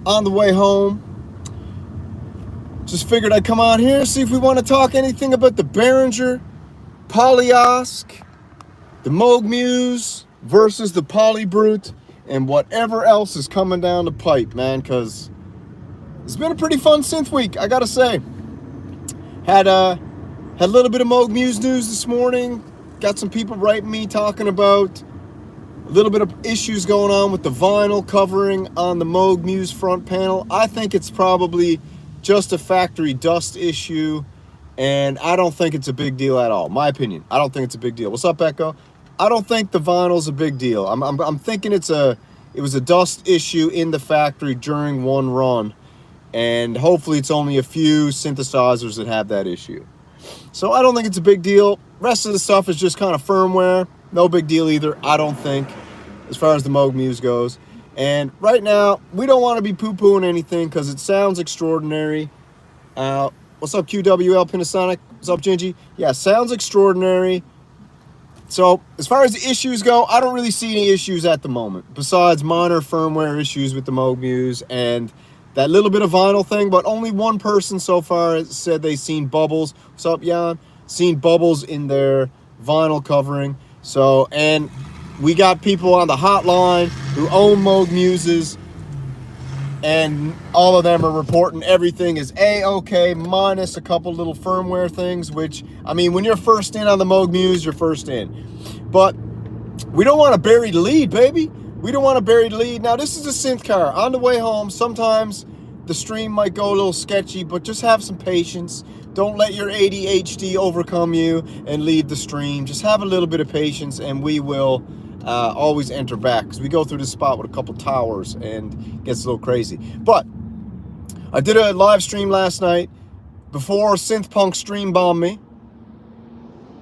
on the way home. Just figured I'd come on here, see if we want to talk anything about the Behringer, POLYOsc, the Moog Muse versus the PolyBrute, and whatever else is coming down the pipe, man, because it's been a pretty fun synth week, I gotta say. Had a little bit of Moog Muse news this morning. Got some people writing me talking about a little bit of issues going on with the vinyl covering on the Moog Muse front panel. I think it's probably just a factory dust issue, and I don't think it's a big deal at all. My opinion, I don't think it's a big deal. What's up, Echo? I don't think the vinyl's a big deal. I'm thinking it was a dust issue in the factory during one run, and hopefully it's only a few synthesizers that have that issue. So I don't think it's a big deal. Rest of the stuff is just kind of firmware. No big deal either, I don't think, as far as the Moog Muse goes. And right now, we don't want to be poo-pooing anything because it sounds extraordinary. What's up, QWL Panasonic? What's up, Gingy? Yeah, sounds extraordinary. So as far as the issues go, I don't really see any issues at the moment, besides minor firmware issues with the Moog Muse and that little bit of vinyl thing. But only one person so far has said they've seen bubbles. What's up, Jan? Seen bubbles in their vinyl covering. So, and we got people on the hotline who own Moog Muses, and all of them are reporting everything is A-okay, minus a couple little firmware things, which, I mean, when you're first in on the Moog Muse, you're first in. But we don't want to bury the lead, baby. We don't want to bury the lead. Now, this is a synth car. On the way home, sometimes the stream might go a little sketchy, but just have some patience. Don't let your ADHD overcome you and leave the stream. Just have a little bit of patience, and we will always enter back, because we go through this spot with a couple towers and it gets a little crazy. But I did a live stream last night before Synthpunk stream bombed me.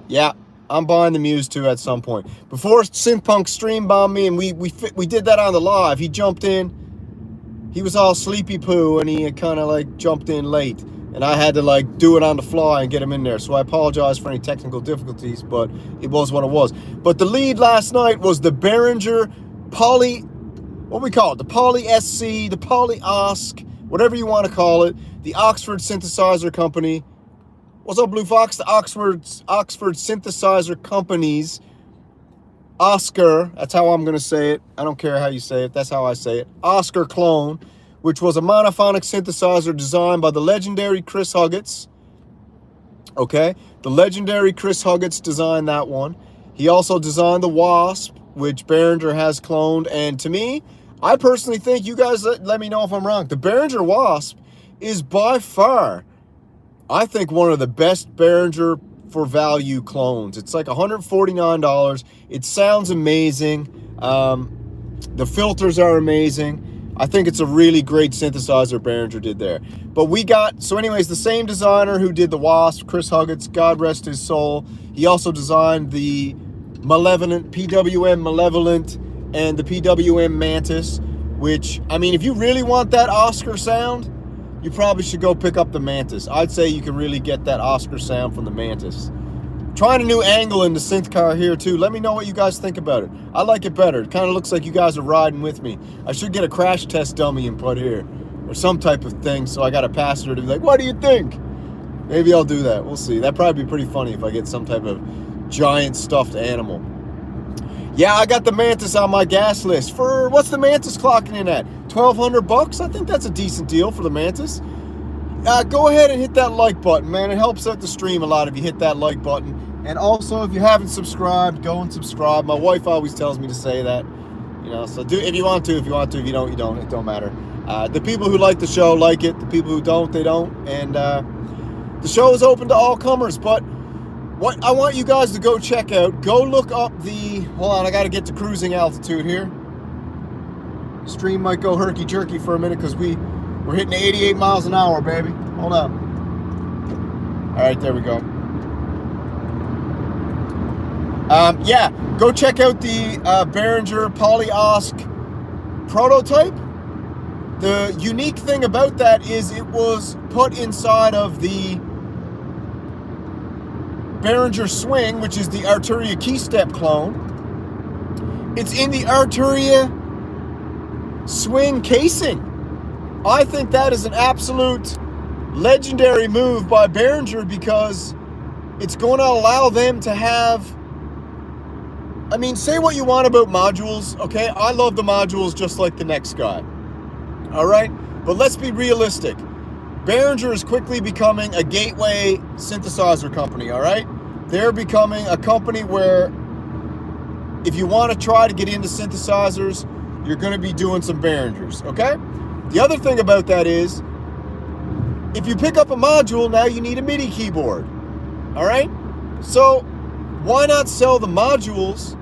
Yeah, I'm buying the Muse too at some point. Before Synthpunk stream bombed me, and we did that on the live. He jumped in. He was all sleepy poo, and he kind of like jumped in late. And I had to like do it on the fly and get him in there. So I apologize for any technical difficulties, but it was what it was. But the lead last night was the Behringer what we call it? The PolySc, the POLYOsc, whatever you want to call it. The Oxford Synthesizer Company. What's up, Blue Fox? The Oxford Synthesizer Company's Oscar, that's how I'm going to say it. I don't care how you say it. That's how I say it. Oscar clone, which was a monophonic synthesizer designed by the legendary Chris Huggets. Okay, the legendary Chris Huggets designed that one. He also designed the Wasp, which Behringer has cloned. And to me, I personally think, you guys let me know if I'm wrong, the Behringer Wasp is by far, I think, one of the best Behringer for value clones. It's like $149. It sounds amazing. The filters are amazing. I think it's a really great synthesizer Behringer did there. But we got, so anyways, the same designer who did the Wasp, Chris Huggets, God rest his soul. He also designed the PWM Malevolent and the PWM Mantis, which, I mean, if you really want that Oscar sound, you probably should go pick up the Mantis. I'd say you can really get that Oscar sound from the Mantis. Trying a new angle in the synth car here too. Let me know what you guys think about it. I like it better. It kind of looks like you guys are riding with me. I should get a crash test dummy and put here, or some type of thing, so I got a passenger to be like, what do you think? Maybe I'll do that. We'll see. That'd probably be pretty funny if I get some type of giant stuffed animal. Yeah, I got the Mantis on my gas list. For, what's the Mantis clocking in at? $1,200? I think that's a decent deal for the Mantis. Go ahead and hit that like button, man. It helps out the stream a lot if you hit that like button. And also, if you haven't subscribed, go and subscribe. My wife always tells me to say that. You know, so do if you want to. If you want to, if you don't, you don't. It don't matter. The people who like the show like it. The people who don't, they don't. And the show is open to all comers. But what I want you guys to go check out, go look up the, hold on, I got to get to cruising altitude here. Stream might go herky-jerky for a minute because we're hitting 88 miles an hour, baby. Hold on. All right, there we go. Yeah, go check out the Behringer POLYOsc prototype. The unique thing about that is it was put inside of the Behringer Swing, which is the Arturia Keystep clone. It's in the Arturia Swing casing. I think that is an absolute legendary move by Behringer, because it's going to allow them to have, I mean, say what you want about modules, okay? I love the modules just like the next guy, all right? But let's be realistic. Behringer is quickly becoming a gateway synthesizer company, all right? They're becoming a company where if you want to try to get into synthesizers, you're going to be doing some Behringers, okay? The other thing about that is, if you pick up a module, now you need a MIDI keyboard, all right? So why not sell the modules,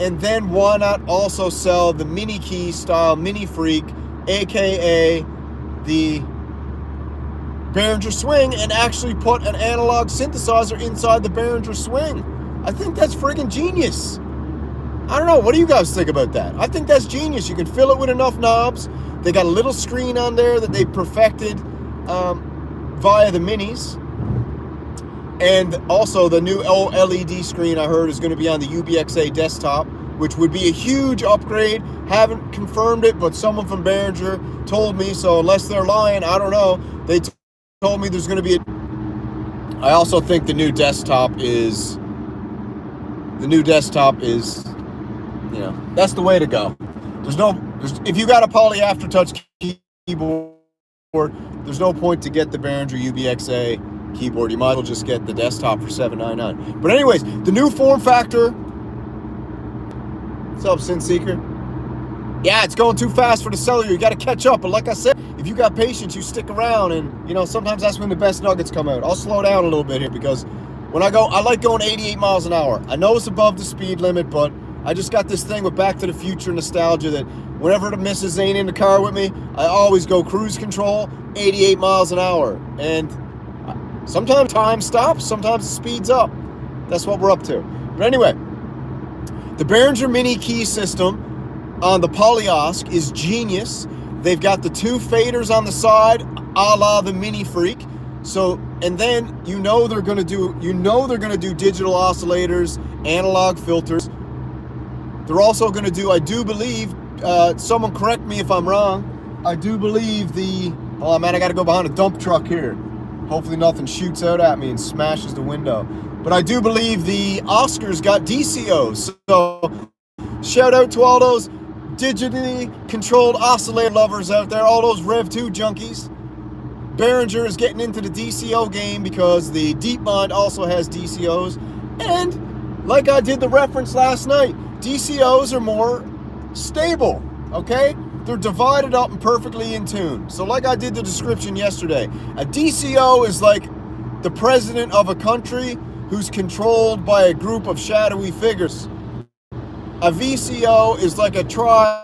and then why not also sell the mini key style Mini Freak, aka the Behringer Swing, and actually put an analog synthesizer inside the Behringer Swing? I think that's friggin' genius. I don't know, what do you guys think about that? I think that's genius. You can fill it with enough knobs. They got a little screen on there that they perfected via the minis. And also the new OLED screen I heard is going to be on the UBXA desktop, which would be a huge upgrade. Haven't confirmed it, but someone from Behringer told me, so unless they're lying, I don't know. They told me there's going to be I also think the new desktop is, you know, that's the way to go. If you got a Poly Aftertouch keyboard, there's no point to get the Behringer UBXA keyboard. You might as well just get the desktop for $799. But anyways, the new form factor. What's up, Synth Seeker? Yeah, it's going too fast for the cellular. You got to catch up. But like I said, if you got patience, you stick around, and you know, sometimes that's when the best nuggets come out. I'll slow down a little bit here, because when I like going 88 miles an hour. I know it's above the speed limit, but I just got this thing with Back to the Future nostalgia that whenever the missus ain't in the car with me, I always go cruise control, 88 miles an hour. And sometimes time stops, sometimes it speeds up. That's what we're up to. But anyway, the Behringer mini key system on the POLYOsc is genius. They've got the two faders on the side, a la the Mini Freak. So, and then you know they're gonna do digital oscillators, analog filters. They're also gonna do, I do believe, someone correct me if I'm wrong, I do believe oh man, I gotta go behind a dump truck here. Hopefully nothing shoots out at me and smashes the window. But I do believe the Oscars got DCOs. So shout out to all those digitally controlled oscillator lovers out there, all those Rev 2 junkies. Behringer is getting into the DCO game because the DeepMind also has DCOs. And like I did the reference last night, DCOs are more stable, okay? They're divided up and perfectly in tune. So like I did the description yesterday, a DCO is like the president of a country who's controlled by a group of shadowy figures. A VCO is like a tribe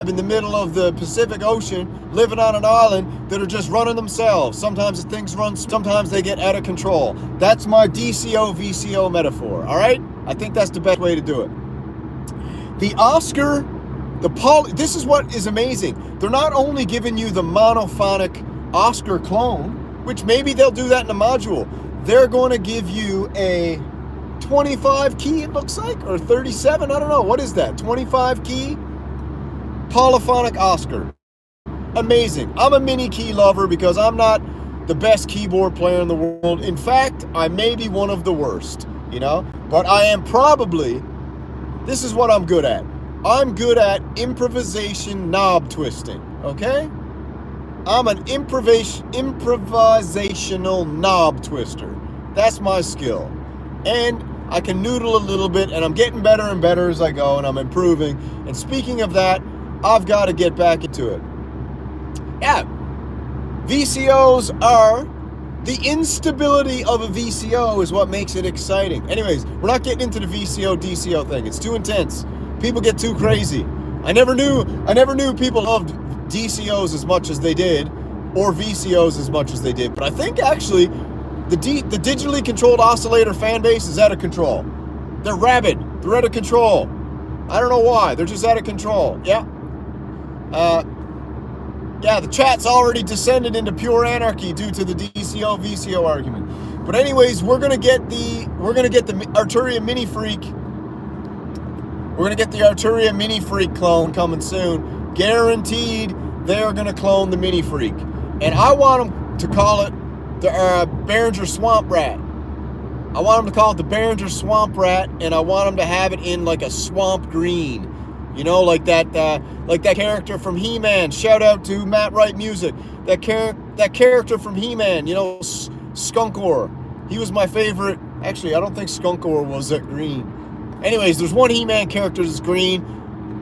in the middle of the Pacific Ocean living on an island that are just running themselves. Sometimes things run, sometimes they get out of control. That's my DCO VCO metaphor, all right? I think that's the best way to do it. The Oscar, this is what is amazing. They're not only giving you the monophonic Oscar clone, which maybe they'll do that in a module. They're going to give you a 25 key, it looks like, or 37, I don't know. What is that? 25 key polyphonic Oscar. Amazing. I'm a mini key lover because I'm not the best keyboard player in the world. In fact, I may be one of the worst, you know, but I am probably, this is what I'm good at. I'm good at improvisation knob twisting, okay? I'm an improvisational knob twister. That's my skill. And I can noodle a little bit, and I'm getting better and better as I go, and I'm improving. And speaking of that, I've got to get back into it. Yeah, VCOs are, the instability of a VCO is what makes it exciting. Anyways, we're not getting into the VCO DCO thing. It's too intense. People get too crazy. I never knew people loved DCOs as much as they did, or VCOs as much as they did. But I think actually the digitally controlled oscillator fan base is out of control. They're rabid. They're out of control. I don't know why. They're just out of control. Yeah. Yeah, the chat's already descended into pure anarchy due to the DCO VCO argument. But anyways, we're gonna get the Arturia Mini Freak. We're gonna get the Arturia Mini Freak clone coming soon. Guaranteed. they are going to clone the Mini Freak. And I want them to call it the Behringer Swamp Rat. I want them to call it the Behringer Swamp Rat, and I want them to have it in like a swamp green. You know, like that character from He-Man. Shout out to Matt Wright Music. That character from He-Man, you know, Skunkor. He was my favorite. Actually, I don't think Skunkor was that green. Anyways, there's one He-Man character that's green.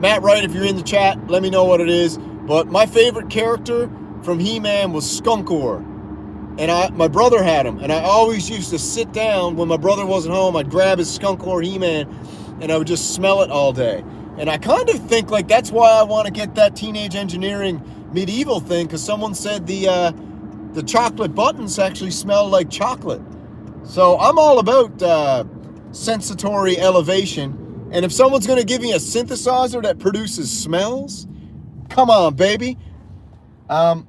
Matt Wright, if you're in the chat, let me know what it is. But my favorite character from He-Man was Skunkor. And my brother had him. And I always used to sit down when my brother wasn't home. I'd grab his Skunkor He-Man, and I would just smell it all day. And I kind of think like that's why I want to get that Teenage Engineering medieval thing, because someone said the chocolate buttons actually smell like chocolate. So I'm all about sensory elevation. And if someone's going to give me a synthesizer that produces smells, come on, baby. I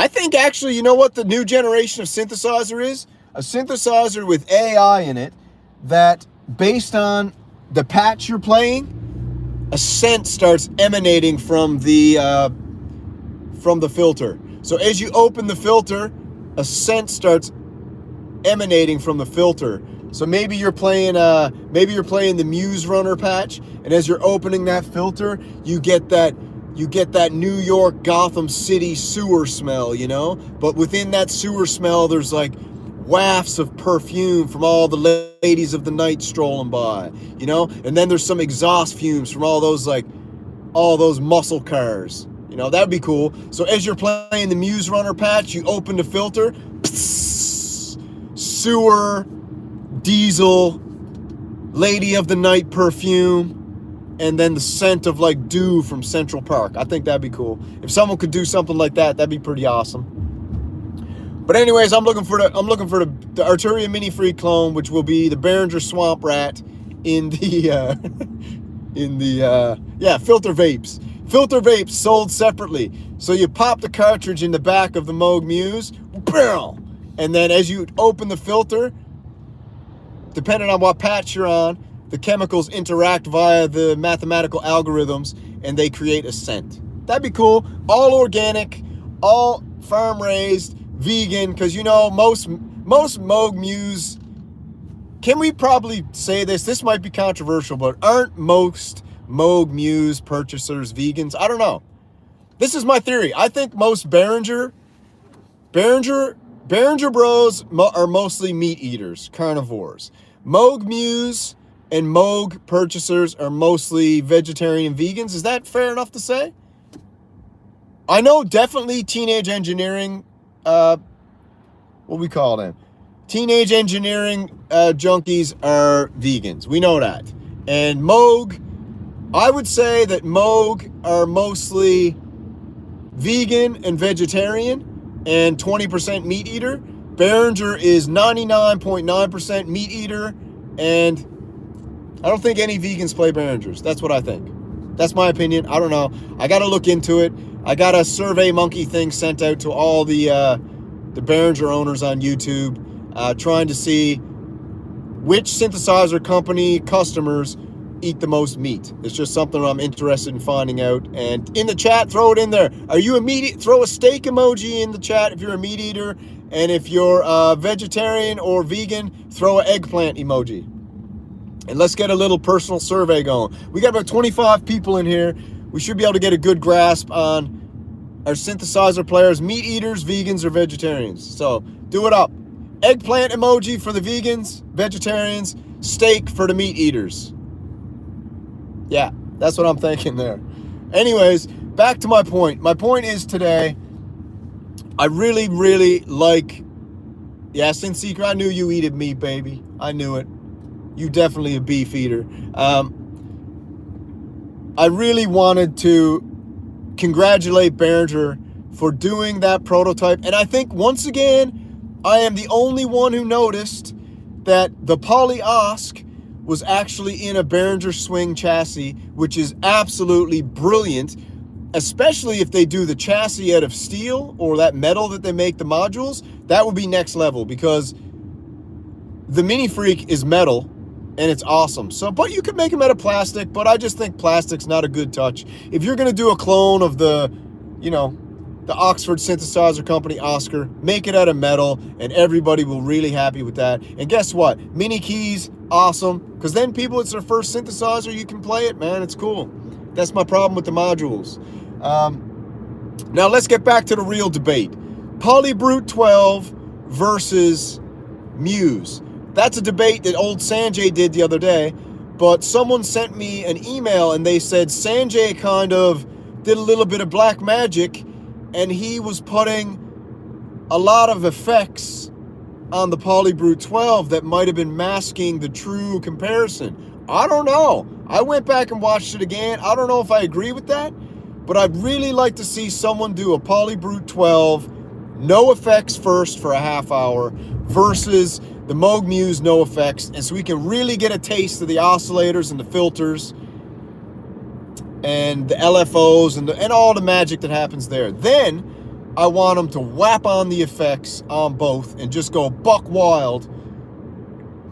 think actually, you know what the new generation of synthesizer is? A synthesizer with AI in it that, based on the patch you're playing, a scent starts emanating from the filter. So as you open the filter, a scent starts emanating from the filter. So maybe you're playing the Muse Runner patch, and as you're opening that filter, you get that New York Gotham City sewer smell, you know? But within that sewer smell, there's like wafts of perfume from all the ladies of the night strolling by, you know? And then there's some exhaust fumes from all those muscle cars. You know, that'd be cool. So as you're playing the Muse Runner patch, you open the filter, sewer, diesel, lady of the night perfume, and then the scent of like dew from Central Park. I think that'd be cool. If someone could do something like that, that'd be pretty awesome. But anyways, I'm looking for the Arturia Mini Freak clone, which will be the Behringer Swamp Rat in the filter vapes. Filter vapes sold separately. So you pop the cartridge in the back of the Moog Muse, and then as you open the filter, depending on what patch you're on, the chemicals interact via the mathematical algorithms, and they create a scent. That'd be cool. All organic, all farm raised, vegan, because you know most Moog Muse, can we probably say this might be controversial, but aren't most Moog Muse purchasers vegans? I don't know. This is my theory. I think most Behringer bros are mostly meat eaters, carnivores. Moog Muse and Moog purchasers are mostly vegetarian and vegans. Is that fair enough to say? I know definitely Teenage Engineering, what we call them? Teenage Engineering junkies are vegans. We know that. And Moog, I would say that Moog are mostly vegan and vegetarian and 20% meat eater. Behringer is 99.9% meat eater, and I don't think any vegans play Behringers. That's what I think. That's my opinion. I don't know. I got to look into it. I got a Survey Monkey thing sent out to all the Behringer owners on YouTube, trying to see which synthesizer company customers eat the most meat. It's just something I'm interested in finding out. And in the chat, throw it in there. Are you a meat? Throw a steak emoji in the chat if you're a meat eater, and if you're vegetarian or vegan, throw an eggplant emoji. And let's get a little personal survey going. We got about 25 people in here. We should be able to get a good grasp on our synthesizer players, meat eaters, vegans, or vegetarians. So do it up. Eggplant emoji for the vegans, vegetarians, steak for the meat eaters. Yeah, that's what I'm thinking there. Anyways, back to my point. My point is today, I really, really like, yeah, Synth Seeker, I knew you eated meat, baby. I knew it. You definitely a beef eater. I really wanted to congratulate Behringer for doing that prototype. And I think, once again, I am the only one who noticed that the POLYOsc was actually in a Behringer swing chassis, which is absolutely brilliant, especially if they do the chassis out of steel or that metal that they make the modules. That would be next level, because the Mini Freak is metal, and it's awesome. So, but you could make them out of plastic, but I just think plastic's not a good touch. If you're going to do a clone of the, you know, the Oxford Synthesizer Company Oscar, make it out of metal, and everybody will really happy with that. And guess what? Mini keys, awesome, because then people, it's their first synthesizer, you can play it, man. It's cool. That's my problem with the modules. Now let's get back to the real debate. PolyBrute 12 versus Muse. That's a debate that old Sanjay did the other day, but someone sent me an email and they said Sanjay kind of did a little bit of black magic, and he was putting a lot of effects on the PolyBrute 12 that might have been masking the true comparison. I don't know. I went back and watched it again. I don't know if I agree with that, but I'd really like to see someone do a PolyBrute 12, no effects first for a half hour, versus the Moog Muse no effects, and so we can really get a taste of the oscillators and the filters and the LFOs and all the magic that happens there. Then I want them to whap on the effects on both and just go buck wild,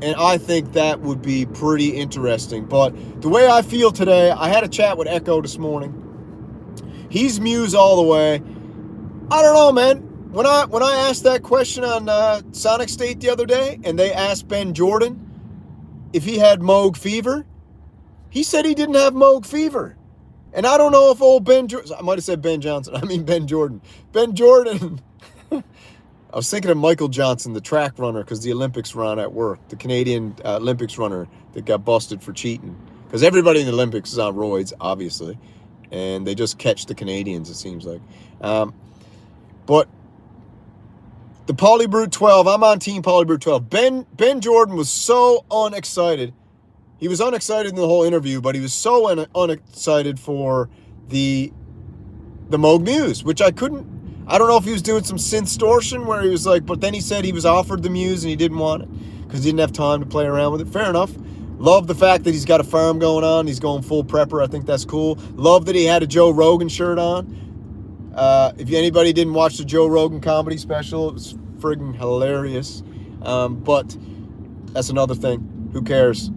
and I think that would be pretty interesting. But the way I feel today, I had a chat with Echo this morning. He's Muse all the way. I don't know, man. When I asked that question on Sonic State the other day, and they asked Ben Jordan if he had Moog fever, he said he didn't have Moog fever. And I don't know if old Ben Jordan, I might have said Ben Johnson, I mean Ben Jordan. Ben Jordan, I was thinking of Michael Johnson, the track runner, because the Olympics were on at work, the Canadian Olympics runner that got busted for cheating. Because everybody in the Olympics is on roids, obviously, and they just catch the Canadians, it seems like. But the PolyBrute 12, I'm on team PolyBrute 12. Ben Jordan was so unexcited. He was unexcited in the whole interview, but he was so unexcited for the Moog Muse, which I don't know if he was doing some synthstortion where he was like, but then he said he was offered the Muse and he didn't want it because he didn't have time to play around with it. Fair enough. Love the fact that he's got a farm going on. He's going full prepper. I think that's cool. Love that he had a Joe Rogan shirt on. If anybody didn't watch the Joe Rogan comedy special, it was friggin' hilarious. But that's another thing. Who cares?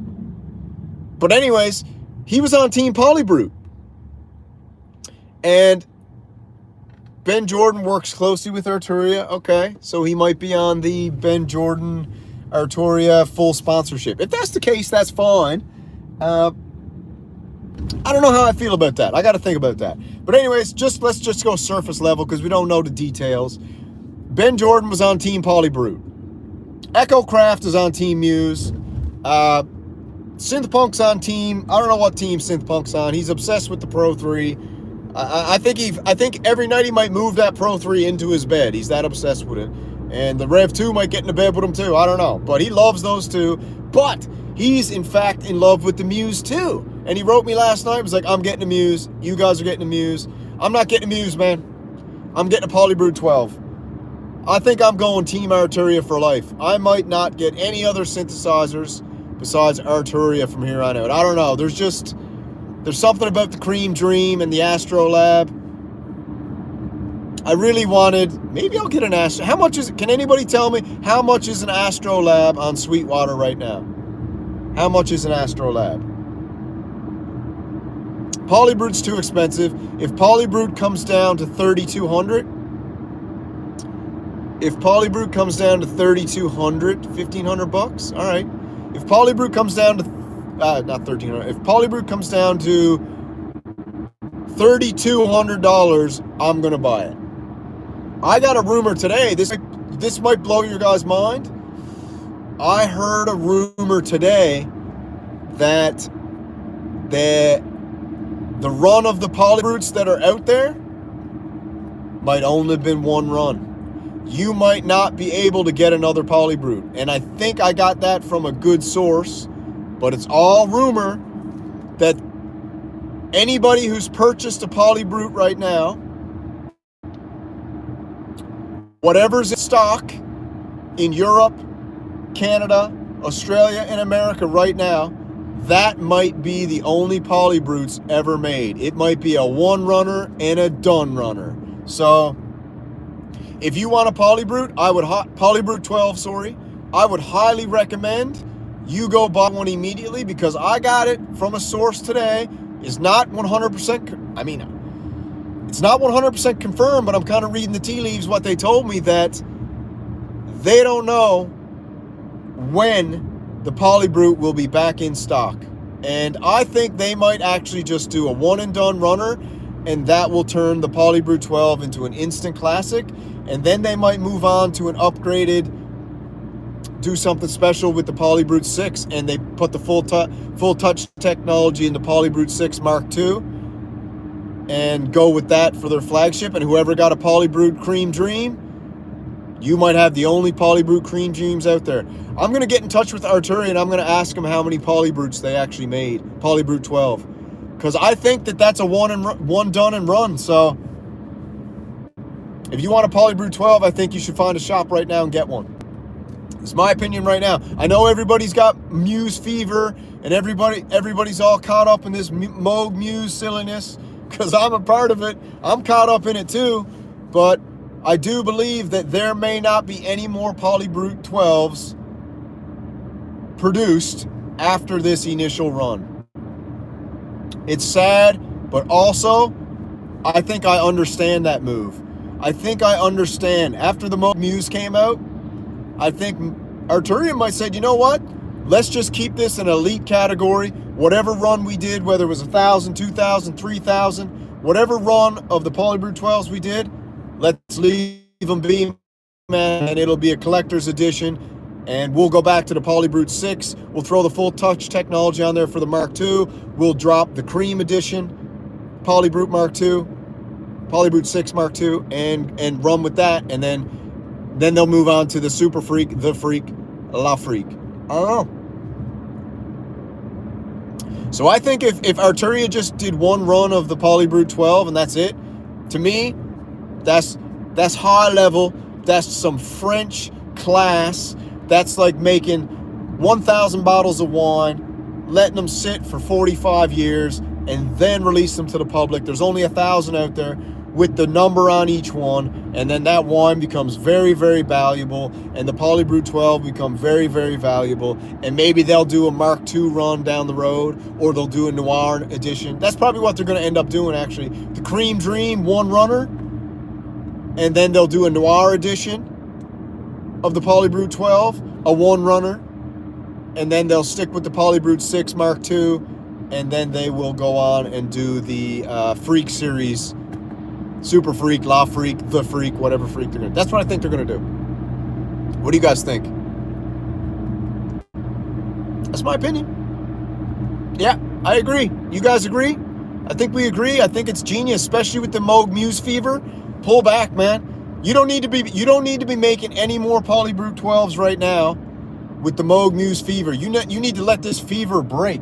But anyways, he was on team PolyBrute. And Ben Jordan works closely with Arturia. Okay, so he might be on the Ben Jordan Arturia full sponsorship. If that's the case, that's fine. I don't know how I feel about that. I got to think about that. But anyways, let's just go surface level because we don't know the details. Ben Jordan was on team PolyBrute. Echo Craft is on team Muse. Synthpunk's on team. I don't know what team Synthpunk's on. He's obsessed with the Pro 3. I think every night he might move that Pro 3 into his bed. He's that obsessed with it. And the Rev 2 might get into bed with him too. I don't know. But he loves those two. But he's in fact in love with the Muse too. And he wrote me last night. He was like, I'm getting a Muse. You guys are getting a Muse. I'm not getting a Muse, man. I'm getting a PolyBrute 12. I think I'm going Team Arturia for life. I might not get any other synthesizers besides Arturia from here on out. I don't know. There's something about the Cream Dream and the Astrolab. I really wanted, maybe I'll get an Astro. How much is it? Can anybody tell me how much is an Astrolab on Sweetwater right now? How much is an Astrolab? PolyBrute's too expensive. If PolyBrute comes down to $3,200, if PolyBrute comes down to $3,200, $1,500, all right. If PolyBrute comes down to not $1,300, if PolyBrute comes down to $3,200, I'm gonna buy it. I got a rumor today. This might blow your guys' mind. I heard a rumor today that the run of the PolyBrutes that are out there might only have been one run. You might not be able to get another PolyBrute. And I think I got that from a good source, but it's all rumor that anybody who's purchased a PolyBrute right now, whatever's in stock in Europe, Canada, Australia, and America right now, that might be the only PolyBrutes ever made. It might be a one runner and a done runner. So if you want a PolyBrute, PolyBrute 12, sorry, I would highly recommend you go buy one immediately, because I got it from a source today. It's not 100%, I mean, it's not 100% confirmed, but I'm kind of reading the tea leaves, what they told me, that they don't know when the PolyBrute will be back in stock. And I think they might actually just do a one and done runner, and that will turn the PolyBrute 12 into an instant classic. And then they might move on to an upgraded, do something special with the PolyBrute 6, and they put the full touch technology in the PolyBrute 6 Mark II and go with that for their flagship. And whoever got a PolyBrute Cream Dream, you might have the only PolyBrute Cream Dreams out there. I'm going to get in touch with Arturia, and I'm going to ask them how many PolyBrutes they actually made, PolyBrute 12. Because I think that that's a one done and run. So if you want a PolyBrute 12, I think you should find a shop right now and get one. It's my opinion right now. I know everybody's got Muse fever, and everybody's all caught up in this Moog Muse silliness, because I'm a part of it. I'm caught up in it too. But I do believe that there may not be any more PolyBrute 12s produced after this initial run. It's sad, but also I think I understand that move. I think I understand. After the Moog Muse came out, I think Arturia might say, you know what? Let's just keep this an elite category. Whatever run we did, whether it was 1,000, 2,000, 3,000, whatever run of the PolyBrute 12s we did, let's leave them be, man, and it'll be a collector's edition. And we'll go back to the PolyBrute 6. We'll throw the full touch technology on there for the Mark II. We'll drop the Cream Edition, PolyBrute Mark II, PolyBrute 6 Mark II, and run with that. And then they'll move on to the Super Freak, the Freak, La Freak. I don't know. So I think if Arturia just did one run of the PolyBrute 12 and that's it, to me, that's high level. That's some French class. That's like making 1,000 bottles of wine, letting them sit for 45 years, and then release them to the public. There's only 1,000 out there with the number on each one, and then that wine becomes very, very valuable, and the PolyBrute 12 become very, very valuable, and maybe they'll do a Mark II run down the road, or they'll do a Noir edition. That's probably what they're going to end up doing, actually. The Cream Dream one runner, and then they'll do a Noir edition of the PolyBrute 12, a one runner, and then they'll stick with the PolyBrute 6 Mark II, and then they will go on and do the Freak series, Super Freak, La Freak, The Freak, whatever freak they're going to do. That's what I think they're going to do. What do you guys think? That's my opinion. Yeah, I agree. You guys agree? I think we agree. I think it's genius, especially with the Moog Muse fever. Pull back, man. You don't need to be making any more PolyBrute 12s right now with the Moog Muse fever. You need to let this fever break,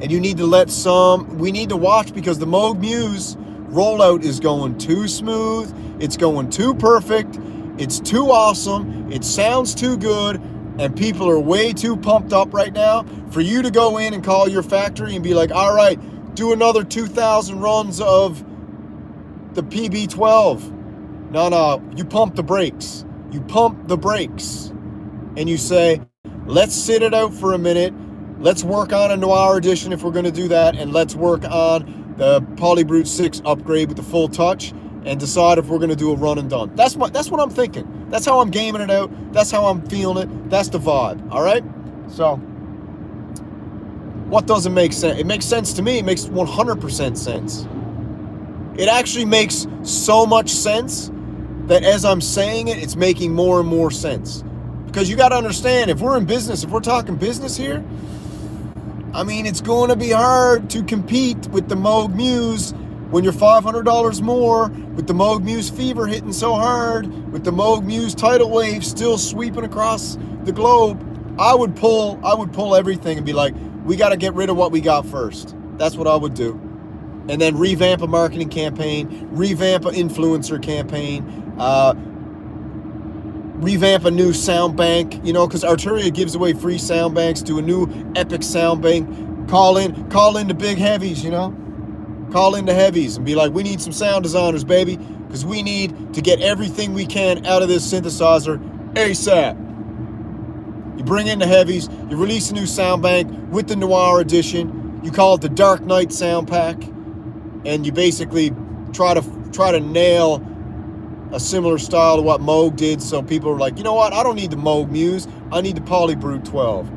and you need to we need to watch, because the Moog Muse rollout is going too smooth. It's going too perfect. It's too awesome. It sounds too good, and people are way too pumped up right now for you to go in and call your factory and be like, all right, do another 2,000 runs of the PB12. No, you pump the brakes. You pump the brakes. And you say, let's sit it out for a minute. Let's work on a Noir edition if we're going to do that. And let's work on the PolyBrute 6 upgrade with the full touch, and decide if we're going to do a run and done. That's what I'm thinking. That's how I'm gaming it out. That's how I'm feeling it. That's the vibe. All right? So, what doesn't make sense? It makes sense to me. It makes 100% sense. It actually makes so much sense that as I'm saying it, it's making more and more sense. Because you got to understand, if we're in business, if we're talking business here, I mean, it's going to be hard to compete with the Moog Muse when you're $500 more, with the Moog Muse fever hitting so hard, with the Moog Muse tidal wave still sweeping across the globe. I would pull everything and be like, we got to get rid of what we got first. That's what I would do. And then revamp a marketing campaign, revamp an influencer campaign, revamp a new sound bank, because Arturia gives away free sound banks. Do a new epic sound bank. Call in the big heavies, Call in the heavies and be like, we need some sound designers, baby, because we need to get everything we can out of this synthesizer ASAP. You bring in the heavies, you release a new sound bank with the Noir edition, you call it the Dark Knight sound pack, and you basically try to nail a similar style to what Moog did, so people are like, you know what, I don't need the Moog Muse, I need the PolyBrute 12.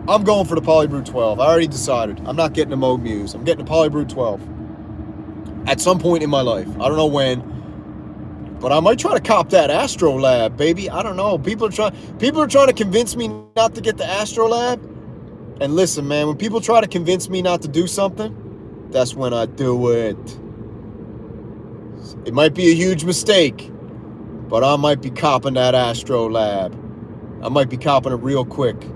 I'm going for the PolyBrute 12. I already decided. I'm not getting a Moog Muse. I'm getting a PolyBrute 12. At some point in my life. I don't know when. But I might try to cop that Astrolab, baby. I don't know. People are trying to convince me not to get the Astrolab. And listen, man, when people try to convince me not to do something, that's when I do it. It might be a huge mistake, but I might be copping that Astrolab. I might be copping it real quick.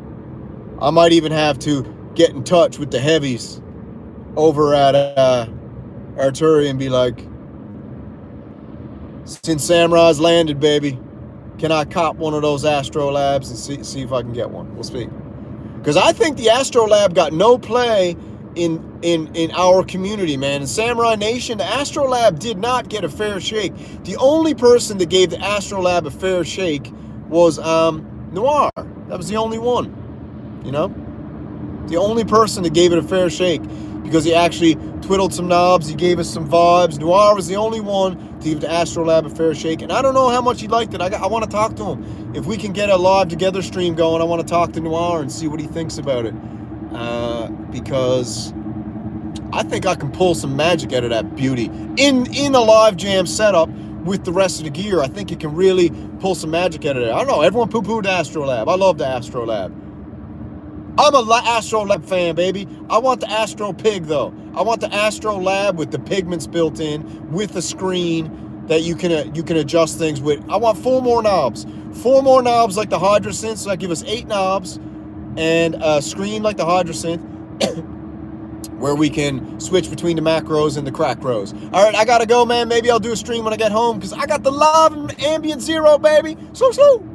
I might even have to get in touch with the heavies over at Arturi and be like, Synth Samurai's landed, baby. Can I cop one of those Astrolabs and see if I can get one? We'll see. Because I think the Astrolab got no play in our community, man. In Samurai Nation, the Astrolab did not get a fair shake. The only person that gave the Astrolab a fair shake was Noir. That was the only one. You know, the only person that gave it a fair shake, because he actually twiddled some knobs, he gave us some vibes. Noir was the only one to give the Astrolab a fair shake, and I don't know how much he liked it. I want to talk to him. If we can get a live together stream going, I want to talk to Noir and see what he thinks about it, because I think I can pull some magic out of that beauty in a live jam setup with the rest of the gear. I think it can really pull some magic out of it. I don't know, everyone poo-pooed the Astrolab. I love the Astrolab. I'm a Astrolab fan, baby. I want the Astro Pig, though. I want the Astrolab with the pigments built in, with a screen that you can adjust things with. I want 4 more knobs. 4 more knobs like the Hydra Synth, so that give us 8 knobs, and a screen like the Hydra Synth, where we can switch between the macros and the crack rows. All right, I gotta go, man. Maybe I'll do a stream when I get home, because I got the live ambient zero, baby. So.